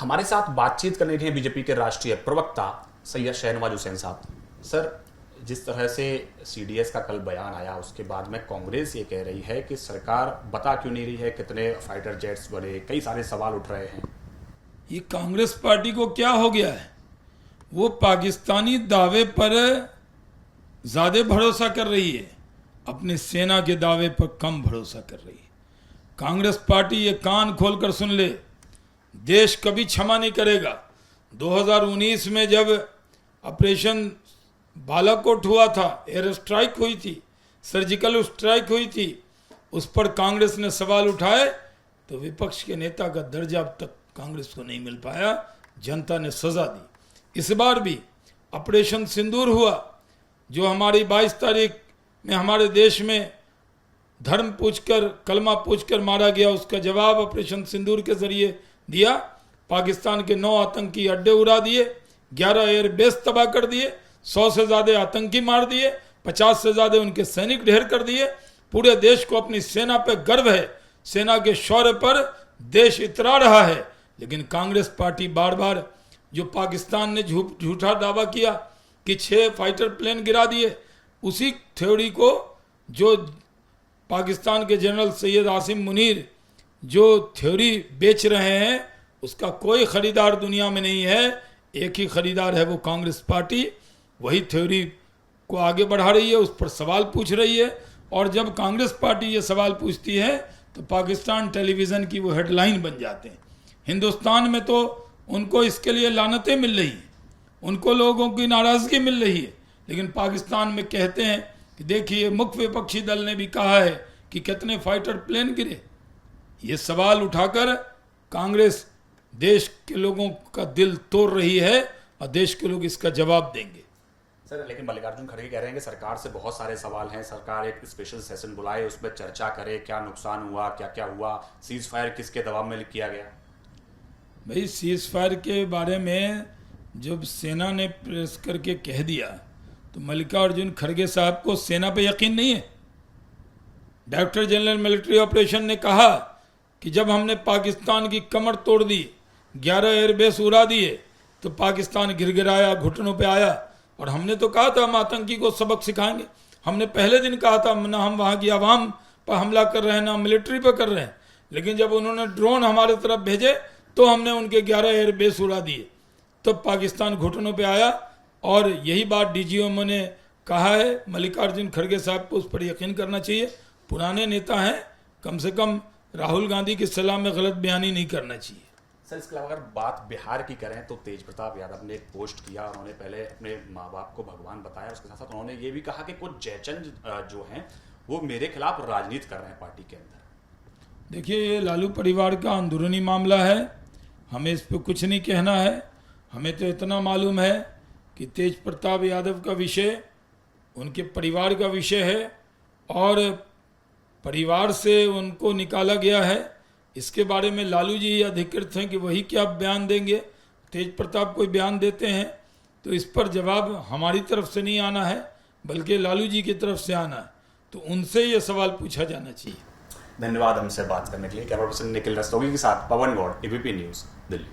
हमारे साथ बातचीत करने के लिए बीजेपी के राष्ट्रीय प्रवक्ता सैयद शहनवाज हुसैन साहब। सर, जिस तरह से सीडीएस का कल बयान आया उसके बाद में कांग्रेस ये कह रही है कि सरकार बता क्यों नहीं रही है कितने फाइटर जेट्स बने, कई सारे सवाल उठ रहे हैं। ये कांग्रेस पार्टी को क्या हो गया है? वो पाकिस्तानी दावे पर ज्यादा भरोसा कर रही है, अपनी सेना के दावे पर कम भरोसा कर रही है। कांग्रेस पार्टी ये कान खोलकर सुन ले, देश कभी क्षमा नहीं करेगा। 2019 में जब ऑपरेशन बालाकोट हुआ था, एयर स्ट्राइक हुई थी, सर्जिकल स्ट्राइक हुई थी, उस पर कांग्रेस ने सवाल उठाए तो विपक्ष के नेता का दर्जा अब तक कांग्रेस को नहीं मिल पाया, जनता ने सजा दी। इस बार भी ऑपरेशन सिंदूर हुआ, जो हमारी 22 तारीख में हमारे देश में धर्म पूछकर, कलमा पूछकर मारा गया, उसका जवाब ऑपरेशन सिंदूर के जरिए दिया। पाकिस्तान के 9 आतंकी अड्डे उड़ा दिए, 11 एयरबेस तबाह कर दिए, 100 से ज़्यादा आतंकी मार दिए, 50 से ज़्यादा उनके सैनिक ढेर कर दिए। पूरे देश को अपनी सेना पर गर्व है, सेना के शौर्य पर देश इतरा रहा है। लेकिन कांग्रेस पार्टी बार बार, जो पाकिस्तान ने झूठा दावा किया कि 6 फाइटर प्लेन गिरा दिए, उसी थ्योरी को जो पाकिस्तान के जनरल सैयद आसिम मुनीर जो थ्योरी बेच रहे हैं, उसका कोई खरीदार दुनिया में नहीं है। एक ही खरीदार है, वो कांग्रेस पार्टी वही थ्योरी को आगे बढ़ा रही है, उस पर सवाल पूछ रही है। और जब कांग्रेस पार्टी ये सवाल पूछती है तो पाकिस्तान टेलीविज़न की वो हेडलाइन बन जाते हैं। हिंदुस्तान में तो उनको इसके लिए लानतें मिल रही हैं, उनको लोगों की नाराज़गी मिल रही है, लेकिन पाकिस्तान में कहते हैं कि देखिए मुख्य विपक्षी दल ने भी कहा है कि कितने फाइटर प्लेन गिरे। ये सवाल उठाकर कांग्रेस देश के लोगों का दिल तोड़ रही है और देश के लोग इसका जवाब देंगे। सर, लेकिन मल्लिकार्जुन खड़गे कह रहे हैं कि सरकार से बहुत सारे सवाल हैं, सरकार एक स्पेशल सेशन बुलाए, उसमें चर्चा करे, क्या नुकसान हुआ, क्या क्या हुआ, सीज फायर किसके दबाव में किया गया। भाई, सीज फायर के बारे में जब सेना ने प्रेस करके कह दिया तो मल्लिकार्जुन खड़गे साहब को सेना पे यकीन नहीं है। डायरेक्टर जनरल मिलिट्री ऑपरेशन ने कहा कि जब हमने पाकिस्तान की कमर तोड़ दी, 11 एयरबेस उड़ा दिए, तो पाकिस्तान गिड़गिड़ाया, घुटनों पे आया। और हमने तो कहा था हम आतंकी को सबक सिखाएंगे। हमने पहले दिन कहा था ना हम वहाँ की आवाम पर हमला कर रहे हैं, ना मिलिट्री पर कर रहे हैं। लेकिन जब उन्होंने ड्रोन हमारे तरफ भेजे तो हमने उनके 11 एयरबेस उड़ा दिए, तो पाकिस्तान घुटनों पे आया। और यही बात डीजीएमओ ने कहा है। मल्लिकार्जुन खड़गे साहब को उस पर यकीन करना चाहिए। पुराने नेता हैं, कम से कम राहुल गांधी की सलाह में गलत बयानी नहीं करना चाहिए। सर, इसके अलावा अगर बात बिहार की करें तो तेज प्रताप यादव ने एक पोस्ट किया। उन्होंने पहले अपने माँ बाप को भगवान बताया, उसके साथ साथ उन्होंने ये भी कहा कि कुछ जयचंद जो हैं वो मेरे खिलाफ राजनीति कर रहे हैं पार्टी के अंदर। देखिए, ये लालू परिवार का अंदरूनी मामला है, हमें इस पर कुछ नहीं कहना है। हमें तो इतना मालूम है कि तेज प्रताप यादव का विषय उनके परिवार का विषय है और परिवार से उनको निकाला गया है। इसके बारे में लालू जी अधिकृत हैं कि वही क्या बयान देंगे। तेज प्रताप कोई बयान देते हैं तो इस पर जवाब हमारी तरफ से नहीं आना है, बल्कि लालू जी की तरफ से आना है, तो उनसे ये सवाल पूछा जाना चाहिए। धन्यवाद हमसे बात करने के लिए। कैमरा पर्सन निखिल रस्तोगी के साथ पवन गौड़, एबीपी न्यूज़, दिल्ली।